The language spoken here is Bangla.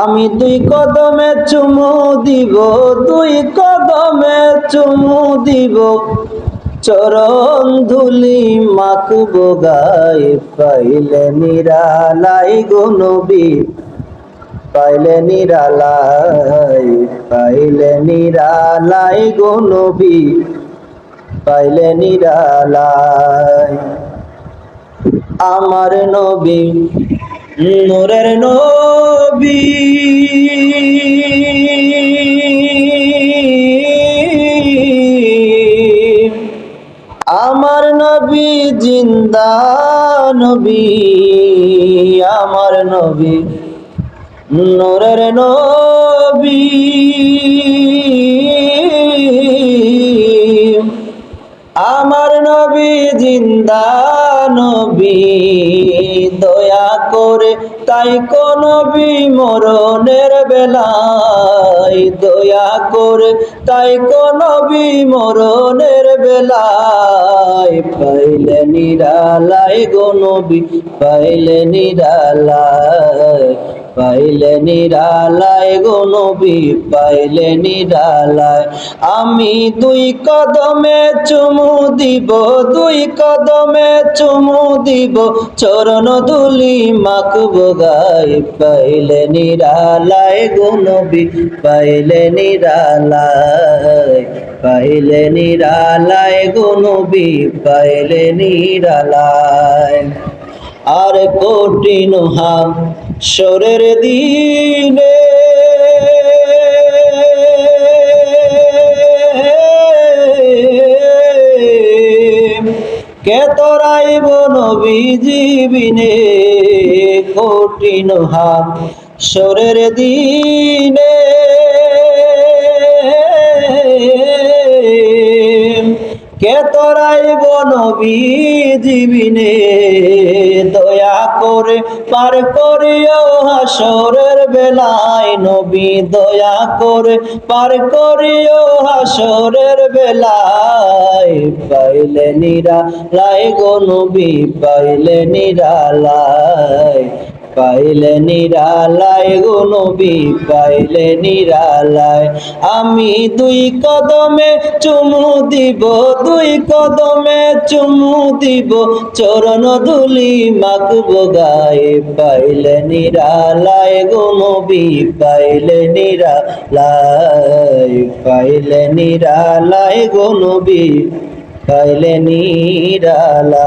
আমি দুই কদমে চুমু দিব, দুই কদমে চুমু দিব, চরণ ধুলি মাখবো গায়ে। পাইলে নিরালাই গো নবী, পাইলে নিরালাই, পাইলে নিরালাই গো নবী, পাইলে নিরালাই। আমার নবী নূরের নবী, আমার নবী জিন্দা নবী, আমার নবী নূরের নবী। আমার নবী জিন্দা নবী, দয়া করে তাই কো নবী মরণের বেলায়, দয়া করে তাই কো নবী মরণের বেলায়। পাইলে নিরালাই গো নবী, পাইলে নিরালাই, পাইলে নিরালাই গো নবী, পাইলে নিরালাই। আমি দুই কদমে চুমু দিব, দুই কদমে চুমু দিব, চরণ ধুলি মাখবো গায়ে। পাইলে নিরালাই গো নবী, পাইলে নিরালাই, পাইলে নিরালাই গো নবী, পাইলে নিরালাই। আর কঠিন হাসরের দিনে কে তোরাইব নবীজি বিনে, কঠিন হাসরের দিনে কে তোরাইব নবীজি বিনে। দয়া করে পার করিও হাসরের বেলায় নবী, দয়া করে পার করিও হাসরের বেলায়। পাইলে নিরালাই গো নবী, পাইলে নিরালাই, পাইলে নিরালাই গো নবী, পাইলে নিরালাই। আমি দুই কদমে চুমু দিব, দুই কদমে চুমু দিব, চরণ ধুলি মাখবো গায়ে। পাইলে নিরালাই গো নবী, পাইলে নিরালাই, পাইলে নিরালাই গো নবী, পাইলে নিরালাই।